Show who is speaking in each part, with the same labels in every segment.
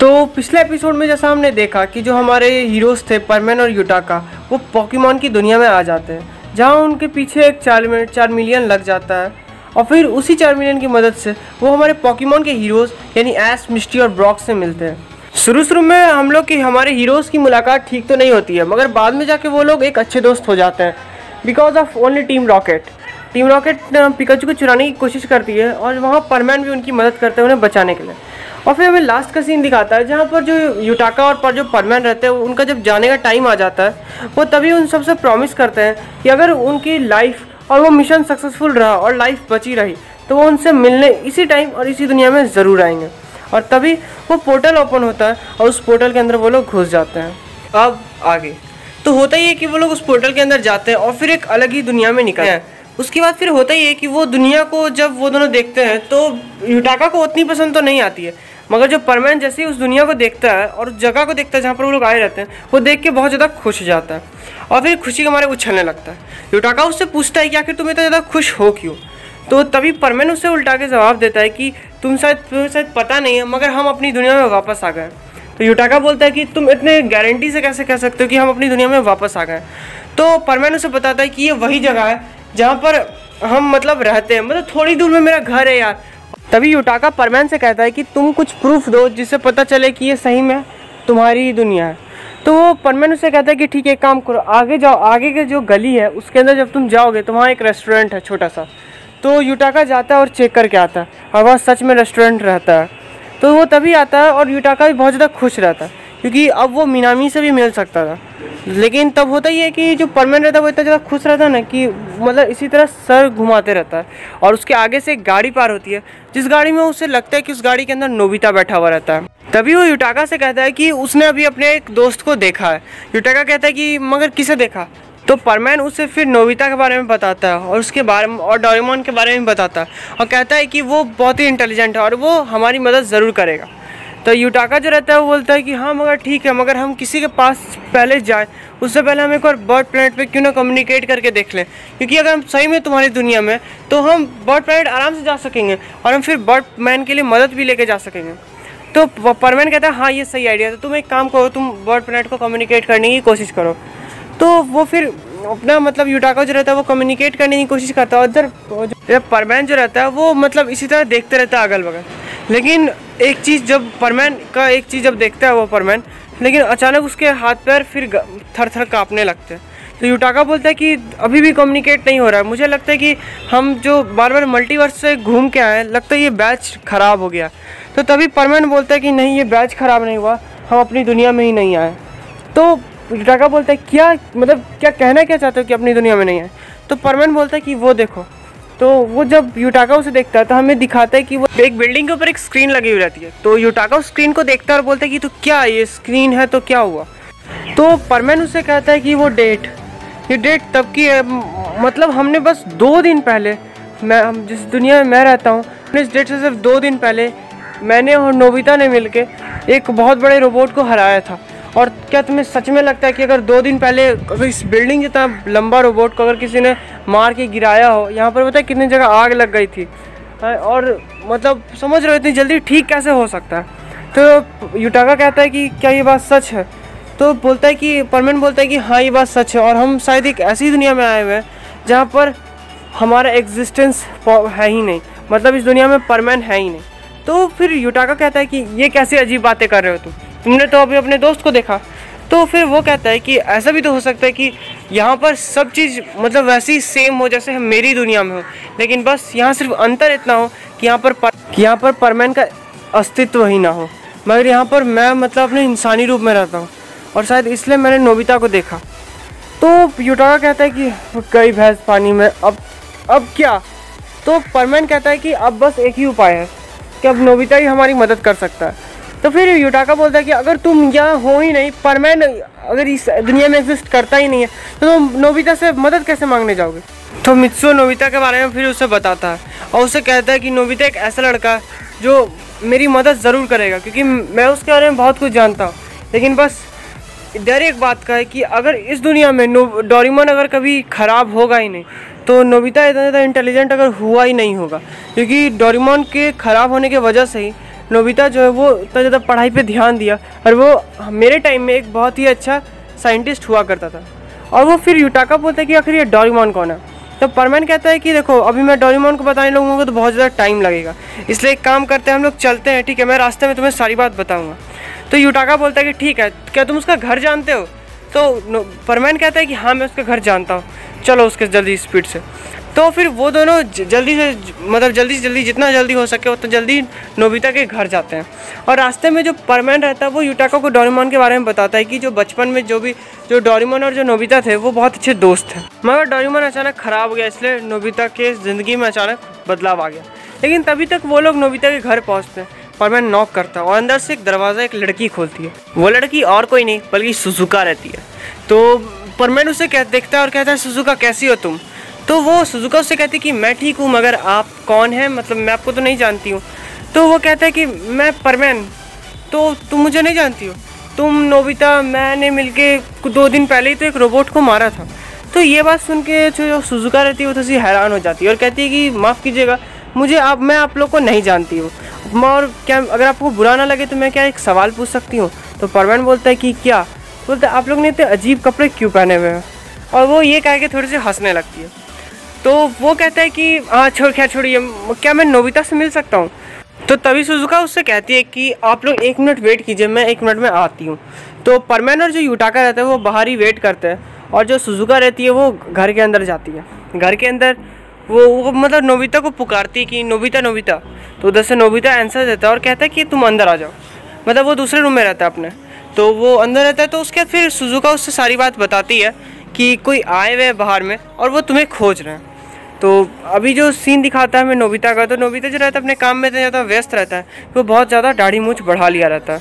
Speaker 1: तो पिछले एपिसोड में जैसा हमने देखा कि जो हमारे हीरोज़ थे परमैन और युटाका, वो पोकेमॉन की दुनिया में आ जाते हैं जहां उनके पीछे एक 4 मिलियन लग जाता है और फिर उसी 4 मिलियन की मदद से वो हमारे पोकेमॉन के हीरोज़ यानी ऐश, मिस्टी और ब्रॉक से मिलते हैं। शुरू में हम लोग की हमारे हीरोज़ की मुलाकात ठीक तो नहीं होती है, मगर बाद में जाके वो लोग एक अच्छे दोस्त हो जाते हैं because of only team rocket Pikachu को चुराने की कोशिश करती है और वहाँ परमैन भी उनकी मदद करते हैं उन्हें बचाने के लिए। और फिर हमें लास्ट का सीन दिखाता है जहाँ पर जो युटाका और जो परमैन रहते हैं उनका जब जाने का टाइम आ जाता है, वो तभी उन सबसे प्रॉमिस करते हैं कि अगर उनकी लाइफ और वो मिशन सक्सेसफुल रहा और लाइफ बची रही तो वो उनसे मिलने इसी टाइम और इसी दुनिया में ज़रूर आएंगे। और तभी वो पोर्टल ओपन होता है और उस पोर्टल के अंदर वो लोग घुस जाते हैं। अब आगे तो होता ही है कि वो लोग उस पोर्टल के अंदर जाते हैं और फिर एक अलग ही दुनिया में निकलते हैं। उसके बाद फिर होता ही है कि वो दुनिया को जब वो दोनों देखते हैं तो युटाका को उतनी पसंद तो नहीं आती है, मगर जो परमैन जैसे ही उस दुनिया को देखता है और उस जगह को देखता है जहाँ पर वो लोग आए रहते हैं, वो देख के बहुत ज़्यादा खुश हो जाता है और फिर खुशी के मारे उछलने लगता है। युटाका उससे पूछता है कि आखिर तुम इतना ज़्यादा खुश हो क्यों? तो तभी परमैन उससे उल्टा के जवाब देता है कि तुम्हें शायद पता नहीं है, मगर हम अपनी दुनिया में वापस आ गए। तो युटाका बोलता है कि तुम इतने गारंटी से कैसे कह सकते हो कि हम अपनी दुनिया में वापस आ गए? तो परमैन उसे बताता है कि ये वही जगह है जहाँ पर हम मतलब रहते हैं, मतलब थोड़ी दूर में मेरा घर है यार। तभी युटाका परमैन से कहता है कि तुम कुछ प्रूफ दो जिससे पता चले कि ये सही में तुम्हारी दुनिया है। तो वो परमैन उससे कहता है कि ठीक है, एक काम करो, आगे जाओ, आगे के जो गली है उसके अंदर जब तुम जाओगे तो वहाँ एक रेस्टोरेंट है छोटा सा। तो युटाका जाता है और चेक करके आता है और वहाँ सच में रेस्टोरेंट रहता है। तो वो तभी आता है और युटाका भी बहुत ज़्यादा खुश रहता है क्योंकि अब वो मिनामी से भी मिल सकता था। लेकिन तब होता ही है कि जो परमैन रहता है वो इतना ज़्यादा खुश रहता है ना कि मतलब इसी तरह सर घुमाते रहता है और उसके आगे से एक गाड़ी पार होती है जिस गाड़ी में उसे लगता है कि उस गाड़ी के अंदर नोबिता बैठा हुआ रहता है। तभी वो युटाका से कहता है कि उसने अभी अपने एक दोस्त को देखा है। युटाका कहता है कि मगर किसे देखा? तो परमैन उसे फिर नोबिता के बारे में बताता है और उसके बारे में और डोरेमोन के बारे में बताता है और कहता है कि वो बहुत ही इंटेलिजेंट है और वो हमारी मदद ज़रूर करेगा। तो युटाका जो रहता है वो बोलता है कि हाँ मगर ठीक है, मगर हम किसी के पास पहले जाएं उससे पहले हम एक बार बर्ड प्लैनेट पे क्यों ना कम्युनिकेट करके देख लें, क्योंकि अगर हम सही में तुम्हारी दुनिया में तो हम बर्ड प्लैनेट आराम से जा सकेंगे और हम फिर बर्ड मैन के लिए मदद भी लेके जा सकेंगे। तो परमैन कहता है हाँ ये सही आइडिया है, तो तुम एक काम करो, तुम बर्ड प्लैनेट को कम्युनिकेट करने की कोशिश करो। तो वो फिर अपना मतलब युटाका जो रहता है वो कम्युनिकेट करने की कोशिश करता है और जब परमैन जो रहता है वो मतलब इसी तरह देखते रहता है अगल बगल। लेकिन एक चीज़ जब परमैन का एक चीज़ जब देखता है वो परमैन, लेकिन अचानक उसके हाथ पैर फिर थर थर काँपने लगते हैं। तो युटाका बोलता है कि अभी भी कम्युनिकेट नहीं हो रहा है, मुझे लगता है कि हम जो बार बार मल्टीवर्स से घूम के आए हैं, लगता है ये बैच ख़राब हो गया। तो तभी परमैन बोलता है कि नहीं, ये बैच ख़राब नहीं हुआ, हम अपनी दुनिया में ही नहीं आए। तो युटाका बोलता है क्या मतलब क्या कहना क्या चाहते हो कि अपनी दुनिया में नहीं आए? तो परमैन बोलता है कि वो देखो। तो वो जब युटाका उसे देखता है तो हमें दिखाता है कि वो एक बिल्डिंग के ऊपर एक स्क्रीन लगी हुई रहती है। तो युटाका उस स्क्रीन को देखता है और बोलता है कि तो क्या ये स्क्रीन है, तो क्या हुआ? तो परमैन उससे कहता है कि वो ये डेट तब की है, मतलब हमने बस 2 दिन पहले, हम जिस दुनिया में मैं रहता हूँ इस डेट से सिर्फ 2 दिन पहले मैंने और नोबिता ने मिलके एक बहुत बड़े रोबोट को हराया था। और क्या तुम्हें सच में लगता है कि अगर 2 दिन पहले अगर इस बिल्डिंग जितना लंबा रोबोट को अगर किसी ने मार के गिराया हो, यहाँ पर पता है कितनी जगह आग लग गई थी, और मतलब समझ रहे हो इतनी जल्दी ठीक कैसे हो सकता है? तो युटाका कहता है कि क्या ये बात सच है? तो बोलता है कि परमैन बोलता है कि हाँ ये बात सच है और हम शायद एक ऐसी दुनिया में आए हुए हैं जहाँ पर हमारा एग्जिस्टेंस है ही नहीं, मतलब इस दुनिया में परमैन है ही नहीं। तो फिर युटाका कहता है कि ये कैसी अजीब बातें कर रहे हो तुमने तो अभी अपने दोस्त को देखा। तो फिर वो कहता है कि ऐसा भी तो हो सकता है कि यहाँ पर सब चीज़ मतलब वैसी सेम हो जैसे मेरी दुनिया में हो, लेकिन बस यहाँ सिर्फ अंतर इतना हो कि यहाँ पर परमैन का अस्तित्व ही ना हो, मगर यहाँ पर मैं मतलब अपने इंसानी रूप में रहता हूँ और शायद इसलिए मैंने नोबिता को देखा। तो युटाका कहता है कि गई भैंस पानी में, अब क्या? तो परमैन कहता है कि अब बस एक ही उपाय है कि अब नोबिता ही हमारी मदद कर सकता है। तो फिर युटाका बोलता है कि अगर तुम यहाँ हो ही नहीं, परमैन अगर इस दुनिया में एग्जिस्ट करता ही नहीं है, तो तुम नोबिता से मदद कैसे मांगने जाओगे? तो मित्सुओ नोबिता के बारे में फिर उसे बताता है और उसे कहता है कि नोबिता एक ऐसा लड़का है जो मेरी मदद ज़रूर करेगा, क्योंकि मैं उसके बारे में बहुत कुछ जानता हूँ। लेकिन बस डर एक बात का है कि अगर इस दुनिया में डोरेमोन अगर कभी ख़राब होगा ही नहीं, तो नोबिता इतना ज़्यादा इंटेलिजेंट अगर हुआ ही नहीं होगा, क्योंकि डोरेमोन के ख़राब होने की वजह से ही नोबिता जो है वो इतना ज़्यादा पढ़ाई पे ध्यान दिया और वो मेरे टाइम में एक बहुत ही अच्छा साइंटिस्ट हुआ करता था। और वो फिर यूटाका बोलता है कि आखिर ये डोरेमोन कौन है। तो परमैन कहता है कि देखो अभी मैं डोरेमोन को बताने लगूंगा तो बहुत ज़्यादा टाइम लगेगा, इसलिए एक काम करते हैं हम लोग चलते हैं, ठीक है, मैं रास्ते में तुम्हें सारी बात बताऊँगा। तो यूटाका बोलता है कि ठीक है, क्या तुम उसका घर जानते हो? तो परमैन कहता है कि हाँ मैं उसका घर जानता हूँ, चलो उसके जल्दी स्पीड से। तो फिर वो दोनों जल्दी से जल्दी से जल्दी जितना जल्दी हो सके उतना जल्दी नोबिता के घर जाते हैं। और रास्ते में जो परमैन रहता है वो यूटाका को डोरेमोन के बारे में बताता है कि जो बचपन में जो डोरेमोन और जो नोबिता थे वो बहुत अच्छे दोस्त थे, मगर डोरेमोन अचानक ख़राब हो गया, इसलिए नोबिता के ज़िंदगी में अचानक बदलाव आ गया। लेकिन तभी तक वो लोग नोबिता के घर पहुँचते हैं। परमैन नॉक करता है और अंदर से एक दरवाज़ा एक लड़की खोलती है। वो लड़की और कोई नहीं बल्कि सुजुका रहती है। तो परमैन उसे देखता है और कहता है सुजुका कैसी हो तुम? तो वो सुजुका उससे कहती है कि मैं ठीक हूँ, मगर आप कौन हैं, मतलब मैं आपको तो नहीं जानती हूँ। तो वो कहता है कि मैं परमैन, तो तुम मुझे नहीं जानती हो, तुम नोबिता, मैंने मिलके 2 दिन पहले ही तो एक रोबोट को मारा था। तो ये बात सुन के जो सुजुका रहती है वो थोड़ी हैरान हो जाती है और कहती है कि माफ़ कीजिएगा, मैं आप लोग को नहीं जानती हूँ, और क्या अगर आपको बुरा ना लगे तो मैं क्या एक सवाल पूछ सकती हूँ? तो परमैन बोलता है कि क्या? बोलता है आप लोग ने इतने अजीब कपड़े क्यों पहने हुए हैं? और वो ये कह के थोड़ी सी हंसने लगती है। तो वो कहता है कि हाँ छोड़िए, क्या मैं नोबिता से मिल सकता हूँ? तो तभी सुजुका उससे कहती है कि आप लोग 1 मिनट वेट कीजिए, मैं 1 मिनट में आती हूँ। तो परमैन और जो यूटाका रहता है वो बाहर ही वेट करते हैं और जो सुजुका रहती है वो घर के अंदर जाती है। घर के अंदर वो मतलब नोबिता को पुकारती है कि नोबिता नोबिता। तो उधर से नोबिता आंसर देता है और कहता है कि तुम अंदर आ जाओ, मतलब वो दूसरे रूम में रहता है अपने। तो वो अंदर रहता है। तो उसके बाद फिर सुजुका उससे सारी बात बताती है कि कोई आए हुए बाहर में और वो तुम्हें खोज रहे हैं। तो अभी जो सीन दिखाता है हमें नोबिता का, तो नोबिता जो रहता है अपने काम में इतना ज़्यादा व्यस्त रहता है, वो बहुत ज़्यादा दाढ़ी मूंछ बढ़ा लिया रहता है।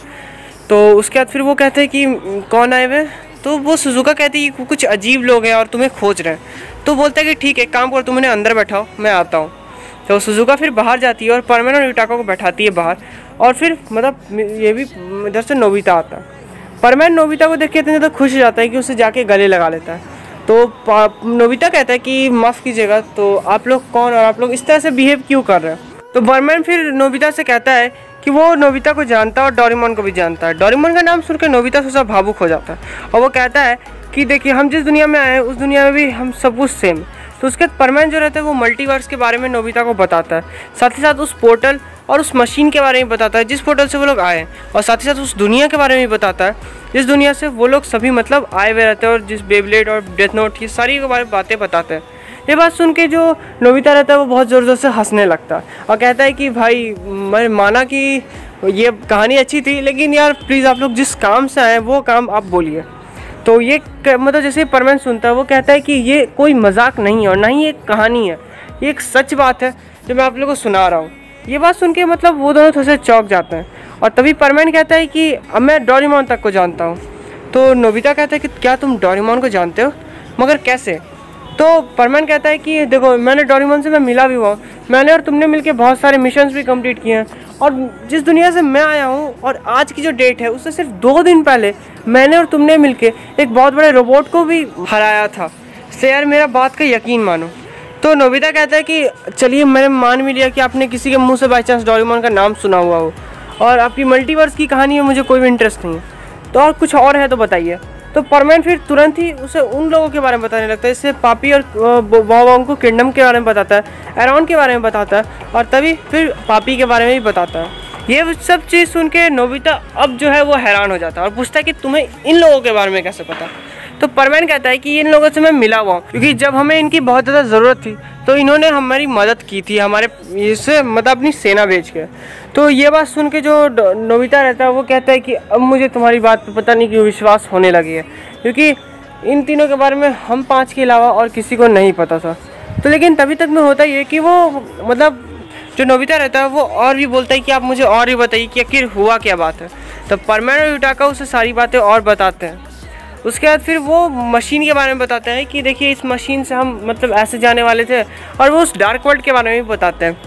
Speaker 1: तो उसके बाद फिर वो कहते हैं कि कौन आए हुए? तो वो सुजुका कहती है कि कुछ अजीब लोग हैं और तुम्हें खोज रहे हैं। तो बोलता है कि ठीक है, काम करो, तुम उन्हें अंदर बैठाओ, मैं आता हूँ। तो सुजुका फिर बाहर जाती है और परमैन और यूटाका को बैठाती है बाहर। और फिर मतलब ये भी इधर से नोबिता आता है। परमैन नोबिता को देख के इतना ज़्यादा खुश हो जाता है कि उसे जाके गले लगा लेता है। तो नोबिता कहता है कि माफ़ कीजिएगा, तो आप लोग कौन और आप लोग इस तरह से बिहेव क्यों कर रहे हैं? तो परमैन फिर नोबिता से कहता है कि वो नोबिता को जानता है और डोरेमोन को भी जानता है। डोरेमोन का नाम सुनकर नोबिता थोड़ा भावुक हो जाता है और वो कहता है कि देखिए हम जिस दुनिया में आए हैं उस दुनिया में भी हम सब कुछ सेम। तो उसके बाद परमैन जो रहता है वो मल्टीवर्स के बारे में नोबिता को बताता है, साथ ही साथ उस पोर्टल और उस मशीन के बारे में बताता है जिस पोर्टल से वो लोग आए हैं, और साथ ही साथ उस दुनिया के बारे में भी बताता है जिस दुनिया से वो लोग सभी मतलब आए हुए रहते हैं, और जिस बेब्लेड और डेथ नोट, ये सारी के बारे में बातें बताते हैं। ये बात सुन के जो नोबिता रहता है वो बहुत ज़ोर ज़ोर से हंसने लगता है और कहता है कि भाई मैं माना कि ये कहानी अच्छी थी, लेकिन यार प्लीज़ आप लोग जिस काम से आए वो काम आप बोलिए। तो ये मतलब जैसे परमैन सुनता है वो कहता है कि ये कोई मजाक नहीं है और ना ही एक कहानी है, ये एक सच बात है जो मैं आप लोगों को सुना रहा हूँ। ये बात सुन के मतलब वो दोनों थोड़े से चौंक जाते हैं। और तभी परमैन कहता है कि अब मैं डोरेमोन तक को जानता हूँ। तो नोबिता कहता है कि क्या तुम डोरेमोन को जानते हो, मगर कैसे? तो परमैन कहता है कि देखो मैंने डोरेमोन से मैं मिला भी हुआ, मैंने और तुमने मिलके बहुत सारे मिशंस भी कंप्लीट किए हैं, और जिस दुनिया से मैं आया हूँ और आज की जो डेट है उससे सिर्फ 2 दिन पहले मैंने और तुमने मिलके एक बहुत बड़े रोबोट को भी हराया था। इससे यार मेरा बात का यकीन मानो। तो नोबिता कहता है कि चलिए मैंने मान भी लिया कि आपने किसी के मुंह से बाई चांस डोरेमोन का नाम सुना हुआ हो, और आपकी मल्टीवर्स की कहानी में मुझे कोई भी इंटरेस्ट नहीं है, तो और कुछ और है तो बताइए। तो परमैन फिर तुरंत ही उसे उन लोगों के बारे में बताने लगता है, इससे पापी और को किंगडम के बारे में बताता है, एरॉन के बारे में बताता है, और तभी फिर पापी के बारे में भी बताता है। ये सब चीज़ सुन के नोबिता अब जो है वो हैरान हो जाता है और पूछता है कि तुम्हें इन लोगों के बारे में कैसे पता? तो परमैन कहता है कि इन लोगों से मैं मिला हुआ हूँ, क्योंकि जब हमें इनकी बहुत ज़्यादा ज़रूरत थी तो इन्होंने हमारी मदद की थी, हमारे इससे मतलब अपनी सेना भेज के। तो ये बात सुन के जो नोबिता रहता है वो कहता है कि अब मुझे तुम्हारी बात पे पता नहीं क्यों विश्वास होने लगी है, क्योंकि इन तीनों के बारे में हम 5 के अलावा और किसी को नहीं पता था। तो लेकिन तभी तक में होता ये कि वो मतलब जो नोबिता रहता है वो और भी बोलता है कि आप मुझे और भी बताइए कि आखिर हुआ क्या बात है। तो परमैन और यूटाका उसे सारी बातें और बताते हैं। उसके बाद फिर वो मशीन के बारे में बताते हैं कि देखिए इस मशीन से हम मतलब ऐसे जाने वाले थे, और वो उस डार्क वर्ल्ड के बारे में भी बताते हैं।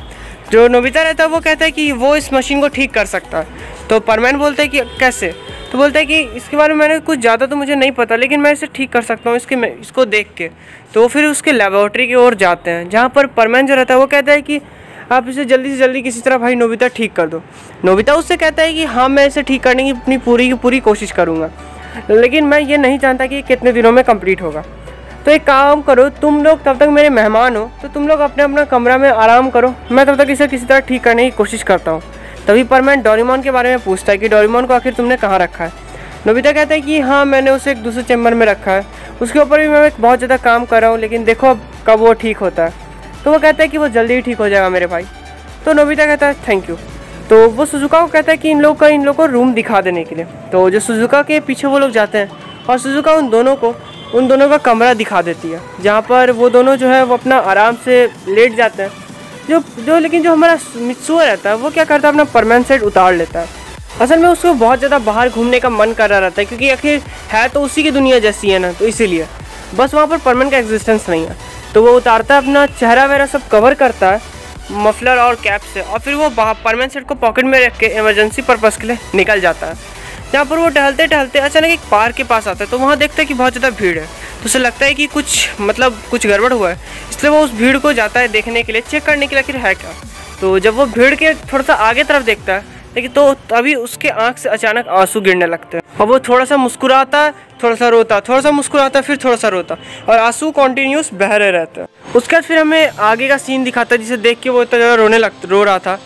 Speaker 1: जो नोबिता रहता है वो कहता है कि वो इस मशीन को ठीक कर सकता है। तो परमैन बोलता है कि कैसे? तो बोलता है कि इसके बारे में मैंने कुछ ज़्यादा तो मुझे नहीं पता, लेकिन मैं इसे ठीक कर सकता हूँ इसको देख के। तो फिर उसके लेबोरेटरी की ओर जाते हैं, जहाँ पर परमैन जो रहता है वो कहता है कि आप इसे जल्दी से जल्दी किसी तरह भाई नोबिता ठीक कर दो। नोबिता उससे कहता है कि हाँ मैं इसे ठीक करने की अपनी पूरी की पूरी कोशिश करूँगा, लेकिन मैं ये नहीं जानता कि कितने दिनों में कंप्लीट होगा। तो एक काम करो, तुम लोग तब तक मेरे मेहमान हो, तो तुम लोग अपने अपना कमरा में आराम करो, मैं तब तक इसे किसी तरह ठीक करने की कोशिश करता हूँ। तभी परमैन डोरेमोन के बारे में पूछता है कि डोरेमोन को आखिर तुमने कहाँ रखा है। नोबिता कहता है कि हाँ मैंने उसे एक दूसरे चैम्बर में रखा है, उसके ऊपर भी मैं बहुत ज़्यादा काम कर रहा हूँ, लेकिन देखो अब कब वो ठीक होता है। तो वो कहता है कि वो जल्दी ही ठीक हो जाएगा मेरे भाई। तो नोबिता कहता है थैंक यू। तो वो सुजुका को कहता है कि इन लोग को रूम दिखा देने के लिए। तो जो सुजुका के पीछे वो लोग जाते हैं और सुजुका उन दोनों का कमरा दिखा देती है, जहाँ पर वो दोनों जो है वो अपना आराम से लेट जाते हैं। लेकिन जो हमारा मित्सुओ रहता है वो क्या करता है, अपना परमानेंट सेट उतार लेता है। असल में उसको बहुत ज़्यादा बाहर घूमने का मन कर रहा रहता है, क्योंकि आखिर है तो उसी की दुनिया जैसी है ना, तो इसीलिए बस वहाँ पर परमानेंट का एग्जिस्टेंस नहीं है। तो वो उतारता है, अपना चेहरा वगैरह सब कवर करता है मफलर और कैप से, और फिर वो परमानेंट सेट को पॉकेट में रख के इमरजेंसी पर्पज़ के लिए निकल जाता है। जहाँ पर वो टहलते टहलते अचानक एक पार्क के पास आता है। तो वहाँ देखता है कि बहुत ज़्यादा भीड़ है, तो उसे लगता है कि कुछ गड़बड़ हुआ है, इसलिए वो उस भीड़ को जाता है देखने के लिए, चेक करने के लिए आखिर है क्या। तो जब वो भीड़ के थोड़ा सा आगे तरफ देखता है, लेकिन तो तभी उसके आँख से अचानक आंसू गिरने लगते हैं, और वो थोड़ा सा मुस्कुराता है, थोड़ा सा रोता, थोड़ा सा मुस्कुराता, फिर थोड़ा सा रोता, और आंसू कॉन्टीन्यूस बह रहे रहते हैं। उसके बाद फिर हमें आगे का सीन दिखाता है, जिसे देख के वो इतना ज़्यादा रो रहा था।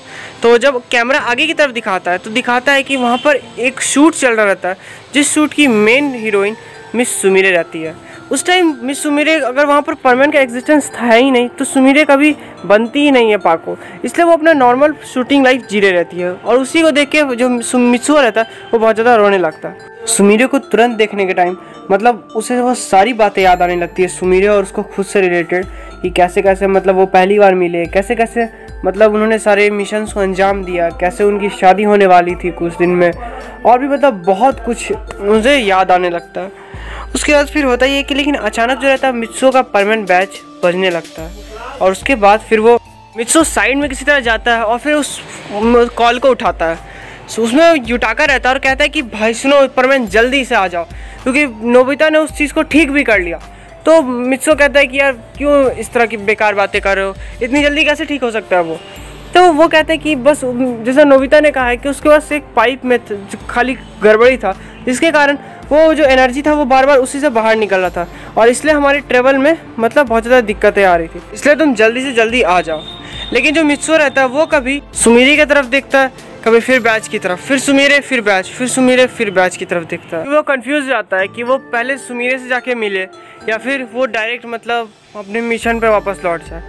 Speaker 1: तो जब कैमरा आगे की तरफ दिखाता है तो दिखाता है कि वहाँ पर एक शूट चल रहा रहता है, जिस शूट की मेन हीरोइन मिस सुमिरे रहती है। उस टाइम मिस सुमिरे अगर वहाँ पर परमानेंट का एग्जिस्टेंस था ही नहीं, तो सुमिरे कभी बनती ही नहीं है पाको, इसलिए वो अपना नॉर्मल शूटिंग लाइफ जी रही रहती है। और उसी को देख के जो मित्सुओ रहता है वो बहुत ज़्यादा रोने लगता है। सुमिरे को तुरंत देखने के टाइम उसे वो सारी बातें याद आने लगती है, सुमिरे और उसको खुद से रिलेटेड, कि कैसे कैसे वो पहली बार मिले, कैसे कैसे उन्होंने सारे मिशंस को अंजाम दिया, कैसे उनकी शादी होने वाली थी कुछ दिन में, और भी बहुत कुछ मुझे याद आने लगता है। उसके बाद फिर होता ही है कि लेकिन अचानक जो रहता है मित्सुओ का परमानेंट बैच बजने लगता है, और उसके बाद फिर वो मित्सुओ साइड में किसी तरह जाता है और फिर उस कॉल को उठाता है। उसमें युटाका रहता है और कहता है कि भाई सुनो, परमानेंट जल्दी से आ जाओ, क्योंकि नोबिता ने उस चीज़ को ठीक भी कर लिया। तो मित्सुओ कहता है कि यार क्यों इस तरह की बेकार बातें कर रहे हो, इतनी जल्दी कैसे ठीक हो सकता है वो। तो वो कहते हैं कि बस जैसा नोबिता ने कहा है कि उसके पास एक पाइप में जो खाली गड़बड़ी था, जिसके कारण वो जो एनर्जी था वो बार बार उसी से बाहर निकल रहा था, और इसलिए हमारी ट्रेवल में बहुत ज़्यादा दिक्कतें आ रही थी, इसलिए तुम जल्दी से जल्दी आ जाओ। लेकिन जो मित्सुओ रहता है वो कभी सुमिरे की तरफ देखता है, कभी फिर बैच की तरफ, फिर सुमिरे, फिर बैच, फिर सुमिरे, फिर बैच की तरफ देखता है। वो कंफ्यूज जाता है कि वो पहले सुमिरे से जाके मिले या फिर वो डायरेक्ट अपने मिशन पे वापस लौट जाए।